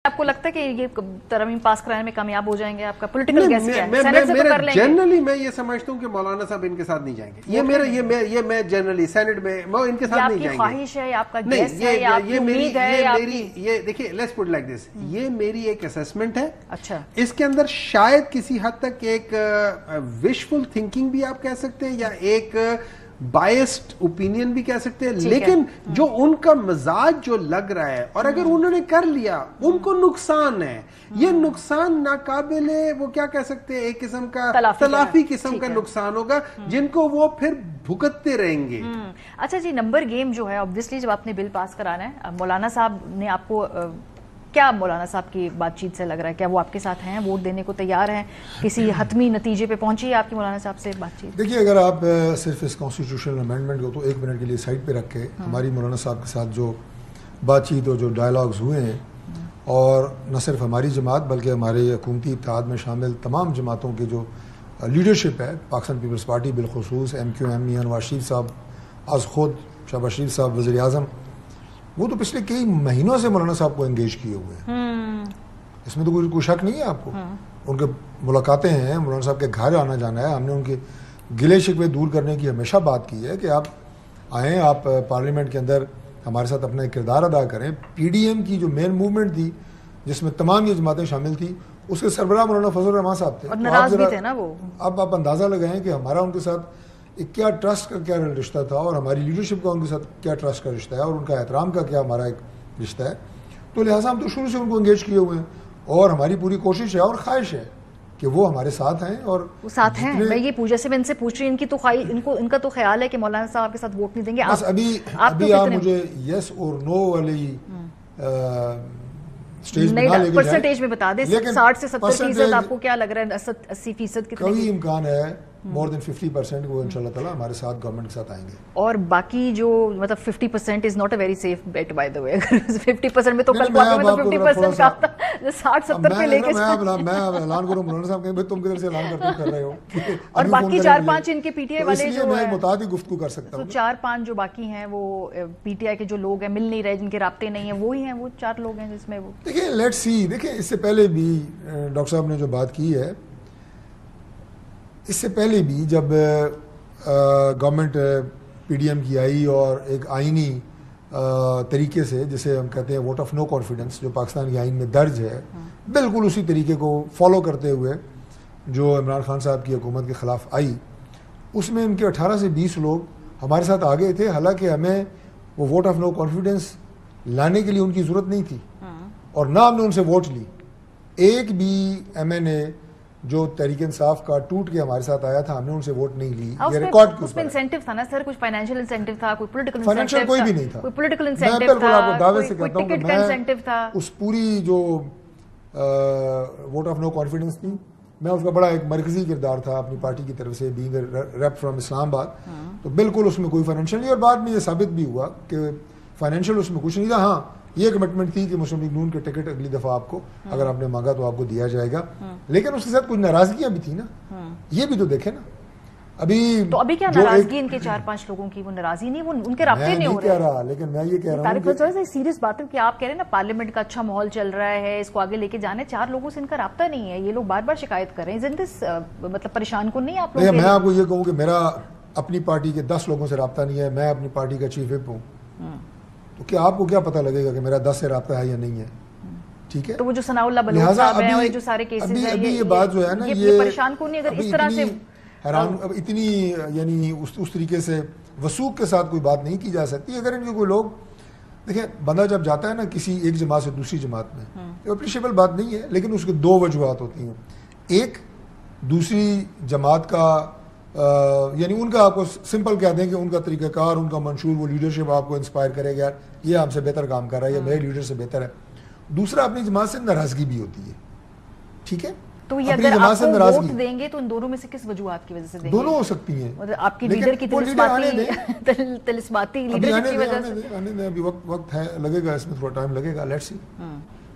आपको लगता है कि ये तरमीम पास कराने में कामयाब हो जाएंगे? आपका पॉलिटिकल गैस क्या है? सेनेट से तो कर लेंगे। जनरली मैं ये समझता हूँ कि मौलाना साहब इनके साथ नहीं जाएंगे। ये मैं जनरली सेनेट में वो इनके साथ नहीं जाएंगे। ख्वाहिश है, आपका गैस है, आपकी उम्मीद है? ये देखिए, लेट्स पुट लाइक दिस, ये मेरी एक असेसमेंट है। अच्छा, इसके अंदर शायद किसी हद तक एक विशफुल थिंकिंग भी आप कह सकते हैं या एक बायस्ड ओपिनियन भी कह सकते हैं, लेकिन जो उनका मजाज जो लग रहा है, और अगर उन्होंने कर लिया उनको नुकसान है। ये नुकसान नाकाबिले, वो क्या कह सकते हैं, एक किस्म का तलाफी किस्म का नुकसान होगा जिनको वो फिर भुगतते रहेंगे। अच्छा जी, नंबर गेम जो है, ऑब्वियसली जब आपने बिल पास कराना है, मौलाना साहब ने आपको क्या मौलाना साहब की बातचीत से लग रहा है, क्या वो आपके साथ हैं, वोट देने को तैयार हैं? किसी हतमी नतीजे पे पहुंची है आपकी मौलाना साहब से बातचीत? देखिए, अगर आप सिर्फ इस कॉन्स्टिट्यूशनल अमेंडमेंट को तो एक मिनट के लिए साइड पे रख के हमारी मौलाना साहब के साथ जो बातचीत और जो डायलॉग्स हुए हैं, और न सिर्फ हमारी जमात बल्कि हमारे हुकूमती इत्तेहाद में शामिल तमाम जमातों के जो लीडरशिप है, पाकिस्तान पीपल्स पार्टी बिलखुसूस MQM, मियां नवाज शरीफ साहब, आज खुद शहबाज शरीफ साहब वज़ीर आज़म, वो तो पिछले कई महीनों से मौलाना साहब को एंगेज किए हुए हैं। इसमें तो कोई शक नहीं है आपको। उनके मुलाकातें हैं, मौलाना साहब के घर आना जाना है। हमने उनके गिले शिकवे दूर करने की हमेशा बात की है कि आप आएँ, आप पार्लियामेंट के अंदर हमारे साथ अपना किरदार अदा करें। PDM की जो मेन मूवमेंट थी जिसमें तमाम ये जमातें शामिल थी, उसके सरबराह मौलाना फजल रहमान साहब थे, और नाराज भी थे ना वो। अब आप अंदाज़ा लगाएं कि हमारा उनके साथ क्या ट्रस्ट का क्या रिश्ता था, और हमारी लीडरशिप का उनके साथ क्या ट्रस्ट का रिश्ता है, और उनका एहतराम का क्या हमारा एक रिश्ता है। तो लिहाजा हम तो शुरू से उनको एंगेज किए हुए हैं, और हमारी पूरी कोशिश है और ख्वाहिश है कि वो हमारे साथ हैं। और वो साथ हैं। मैं ये पूजा से मैं इनसे पूछ रही हूँ, इनका तो ख्याल है कि मौलाना साहब के साथ वोट नहीं देंगे। बस अभी आप मुझे यस और नो वाली स्टेज में लेके परसेंटेज में बता दें, 60 से 70% आपको क्या लग रहा है? 80% कितने? कोई इम्कान है मोर देन 50% वो इंशाल्लाह ताला हमारे साथ गवर्नमेंट के साथ आएंगे। और बाकी जो मतलब 50% is not a very safe bet by the way. 50% में तो कल में तो 50% का था, 60-70 पे लेके मैं ऐलान करूं मौलाना साहब कहें भाई तुम किधर से ऐलान कर रहे हो, और बाकी 4-5 इनके PTI वाले जो मैं मुतादी गुफ्तगू कर सकता हूं। तो 4-5 जो बाकी हैं वो PTI के जो लोग हैं, मिल नहीं रहे, जिनके राब्ते नहीं है, वो ही हैं, वो 4 लोग हैं जिसमें वो। देखिए, लेट्स सी। देखिए, इससे पहले भी डॉक्टर साहब ने जो बात की है, इससे पहले भी जब गवर्नमेंट PDM की आई और एक आइनी तरीके से, जिसे हम कहते हैं वोट ऑफ नो कॉन्फिडेंस, जो पाकिस्तान की आइन में दर्ज है, बिल्कुल उसी तरीके को फॉलो करते हुए जो इमरान खान साहब की हुकूमत के ख़िलाफ़ आई, उसमें इनके 18 से 20 लोग हमारे साथ आ गए थे। हालांकि हमें वो वोट ऑफ नो कॉन्फिडेंस लाने के लिए उनकी ज़रूरत नहीं थी, और ना हमने उनसे वोट ली। एक भी MNA जो तहरीक इंसाफ का टूट के हमारे साथ आया था, हमने उनसे वोट नहीं ली। ये रिकॉर्ड के उसमें इंसेंटिव था ना सर, कुछ फाइनेंशियल इंसेंटिव था, कोई पॉलिटिकल फाइनेंशियल कोई भी नहीं था, कोई पॉलिटिकल इंसेंटिव था, आपको दावे से कहता हूं कि इंसेंटिव था। उस पूरी जो वोट ऑफ नो कॉन्फिडेंस थी, मैं उसका बड़ा एक मरकजी किरदार था अपनी पार्टी की तरफ से, बीइंग रेप फ्रॉम इस्लामाबाद। तो बिल्कुल उसमें कोई फाइनेंशियल नहीं, और बाद में ये साबित भी हुआ कि फाइनेंशियल उसमें कुछ नहीं था। हाँ, ये कमिटमेंट थी कि मुस्लिम लीग नून के टिकट अगली दफा आपको, अगर आपने मांगा तो आपको दिया जाएगा, लेकिन उसके साथ कुछ नाराजगियां भी थी ना, ये भी तो देखे ना। अभी क्या नाराजगी इनके 4-5 लोगों की? वो नाराजगी नहीं, वो उनके राब्ते नहीं हो रहे। लेकिन मैं ये कह रहा हूं, सीरियस बात है कि आप कह रहे हैं ना पार्लियामेंट का अच्छा माहौल चल रहा है, इसको आगे लेके जाने, 4 लोगों से इनका राब्ता नहीं है, ये लोग बार बार शिकायत कर रहे हैं। मतलब परेशान को नहीं आप लोग? मैं आपको ये कहूँ कि मेरा अपनी पार्टी के 10 लोगों से राब्ता नहीं है, मैं अपनी पार्टी का चीफ व्हिप हूँ, तो क्या आपको क्या पता लगेगा कि मेरा 10 से राब्ता है या नहीं है? ठीक है, तो वो जो सनाउल्लाह बलोच साहब हैं और ये जो सारे केसेस हैं, ये बात जो है ना, ये परेशान को नहीं? अगर इस तरह से हैरान, अब इतनी यानी उस तरीके से वसूख के साथ कोई बात नहीं की जा सकती। अगर इनके कोई लोग, देखिए, बंदा जब जाता है ना किसी एक जमात से दूसरी जमात में, तो अप्रिशिएबल बात नहीं है, लेकिन उसके 2 वजूहात होती हैं। एक, दूसरी जमात का यानी उनका, आपको सिंपल कह दें कि उनका तरीक़ाकार, उनका मंशूर, वो लीडरशिप आपको इंस्पायर करेगा, ये हमसे बेहतर काम कर रहा है, या मेरे लीडर से बेहतर है। दूसरा, अपनी जमात से नाराजगी भी होती है। ठीक है, तो ये अगर आपको वोट देंगे तो इन दोनों में से किस वजूहात की वजह से देंगे? दोनों हो सकती हैं। मतलब आपकी लीडर की तिलिस्माती लीडरशिप की वजह से। अभी वक्त है, लगेगा इसमें, थोड़ा टाइम लगेगा, लेट्स सी।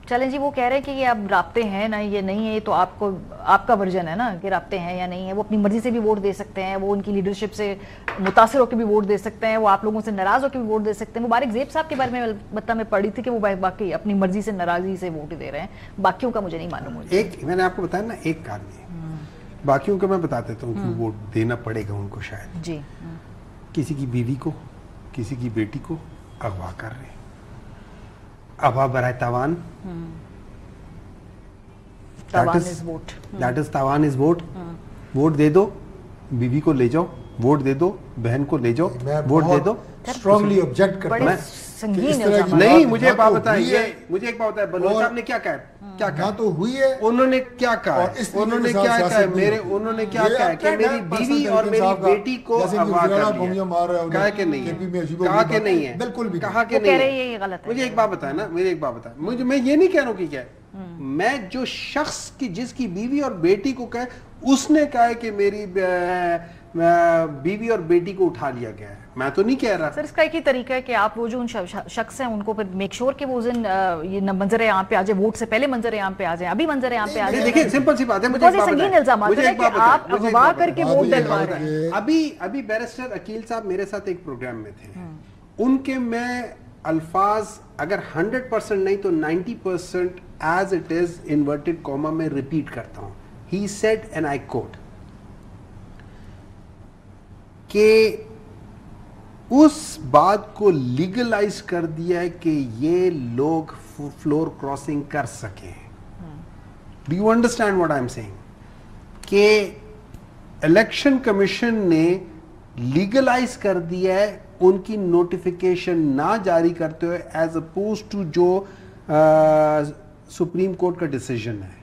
چلیں جی، وہ کہہ رہے ہیں کہ یہ اب رابطے ہیں نا، یہ نہیں ہے، تو آپ کا ورژن ہے نا کہ رابطے ہیں یا نہیں ہے. وہ اپنی مرضی سے بھی ووٹ دے سکتے ہیں، وہ ان کی لیڈرشپ سے متاثر ہو کے بھی ووٹ دے سکتے ہیں، وہ آپ لوگوں سے ناراض ہو کے بھی ووٹ دے سکتے ہیں. مبارک زیب صاحب کے بارے میں البتہ میں پڑھی تھی کہ وہ باقی اپنی مرضی سے ناراضی سے ووٹ دے رہے ہیں، باقیوں کا مجھے نہیں معلوم. ایک میں نے آپ کو بتایا نا، ایک کار نہیں، باقیوں کا میں بتا دیتا ہوں کہ ووٹ دینا پڑے گا ان کو شاید. جی، کسی کی بیوی کو، کسی کی بیٹی کو اغوا کر رہے ہیں، اغوا برائے تاوان، دیٹ از تاوان از ووٹ. ووٹ دے دو، بیوی کو لے جاؤ، ووٹ دے دو، بہن کو لے جاؤ، ووٹ دے دو. اسٹرانگلی آبجیکٹ کرتا ہوں. نہیں، مجھے ایک بات بتائیے، مجھے ایک بات بتائیے، بلوچ صاحب نے کیا کہا؟ کیا کہا تو ہوئی ہے، انہوں نے کیا کہا؟ انہوں نے کیا کہا انہوں نے کیا کہا کہ میری بیوی اور میری بیٹی کو اغوا کر لیا. کہا کہ نہیں ہے، کہا کہ نہیں ہے، بالکل بھی کہا کہ نہیں ہے. مجھے ایک بات بتائیں نا، مجھے ایک بات بتائیں، میں یہ نہیں کہہ رہا ہوں کہ کیا ہے، میں جو شخص کی جس کی بیوی اور بیٹی کو کہے، اس نے کہا ہے کہ میری بیوی اور بیٹی کو اٹھا لیا گیا ہے. میں تو نہیں کہہ رہا. سر اس کا ایک ہی طریقہ ہے کہ آپ وہ جو ان شخص ہیں ان کو پھر میک شور کہ وہ یہ منظر عام پہ آ جائے، ووٹ سے پہلے منظر عام پہ آ جائیں، ابھی منظر عام پہ آ جائیں. دیکھیں سمپل سی بات ہے، مجھے سنگین الزامات ہیں کہ آپ اغوا کر کے ووٹ ڈلوا رہے ہیں. ابھی بیرسٹر عقیل صاحب میرے ساتھ ایک پروگرام میں تھے، ان کے میں الفاظ اگر 100% نہیں تو 90% ایز اٹ از انورٹڈ کوما میں ریپیٹ کرتا ہوں. ہی سیڈ اینڈ آئی کوٹ کہ اس بات کو لیگلائز کر دیا ہے کہ یہ لوگ فلور کراسنگ کر سکیں. Do you understand what I am saying? کہ الیکشن کمیشن نے لیگلائز کر دیا ہے ان کی نوٹیفیکیشن نہ جاری کرتے ہوئے، ایز اپوز ٹو جو سپریم کورٹ کا ڈیسیژن ہے،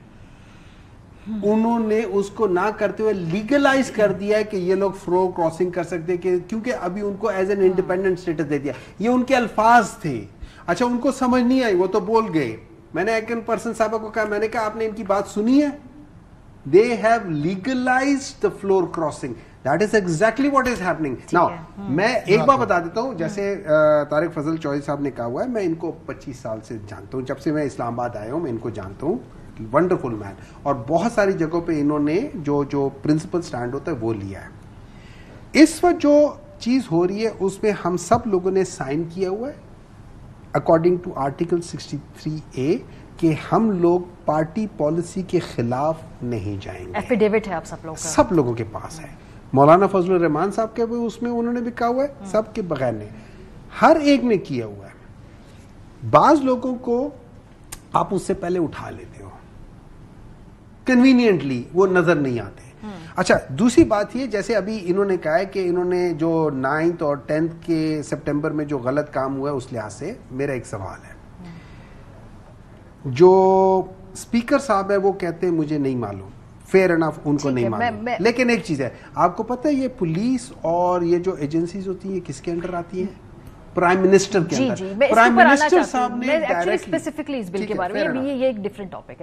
انہوں نے اس کو نہ کرتے ہوئے لیگلائز کر دیا ہے کہ یہ لوگ فلور کراسنگ کر سکتے ہیں، کیونکہ ابھی ان کو ایز این انڈیپینڈنٹ اسٹیٹس دے دیا. یہ ان کے الفاظ تھے. اچھا، ان کو سمجھ نہیں آئی، وہ تو بول گئے. میں نے ایک پرسن صاحبہ کو کہا، میں نے کہا آپ نے ان کی بات سنی ہے؟ They have legalized the floor crossing. That is exactly what is happening. Now, میں ایک بات بتا دیتا ہوں، جیسے طارق فضل چوہدری صاحب نے کہا ہوا ہے، میں ان کو 25 سال سے جانتا ہوں، جب سے میں اسلام آباد آیا ہوں میں ان کو جانتا ہوں. ونڈرفل مین، اور بہت ساری جگہوں پہ انہوں نے جو پرنسپل سٹینڈ ہوتا ہے وہ لیا ہے. اس وقت جو چیز ہو رہی ہے اس میں ہم سب لوگوں نے سائن کیا ہوا ہے اکارڈنگ ٹو آرٹیکل 63A کہ ہم لوگ پارٹی پالیسی کے خلاف نہیں جائیں گے. ایفیڈیوٹ ہے آپ سب لوگ کا، سب لوگوں کے پاس ہے. مولانا فضل الرحمان صاحب کے بھی اس میں انہوں نے بھی کہا ہوا ہے، سب کے بغیر نے، ہر ایک نے کیا ہوا ہے. بعض لوگوں کو آپ اس سے پہلے اٹھا لیتے ہو، کنوینئنٹلی وہ نظر نہیں آتے. اچھا، دوسری بات یہ، جیسے ابھی انہوں نے کہا ہے کہ انہوں نے جو 9 اور 10 کے سپٹمبر میں جو غلط کام ہوا ہے اس لحاظ سے میرا ایک سوال ہے. جو اسپیکر صاحب ہے وہ کہتے ہیں مجھے نہیں معلوم، فیئر انف، ان کو نہیں معلوم. لیکن ایک چیز ہے، آپ کو پتہ ہے یہ پولیس اور یہ جو ایجنسیز ہوتی ہیں کس کے انڈر آتی ہیں؟ پرائم منسٹر کے اندر. پرائم منسٹر صاحب نے اسپیسیفکلی اس بل کے بارے میں، یہ ایک ڈفرنٹ ٹاپک ہے.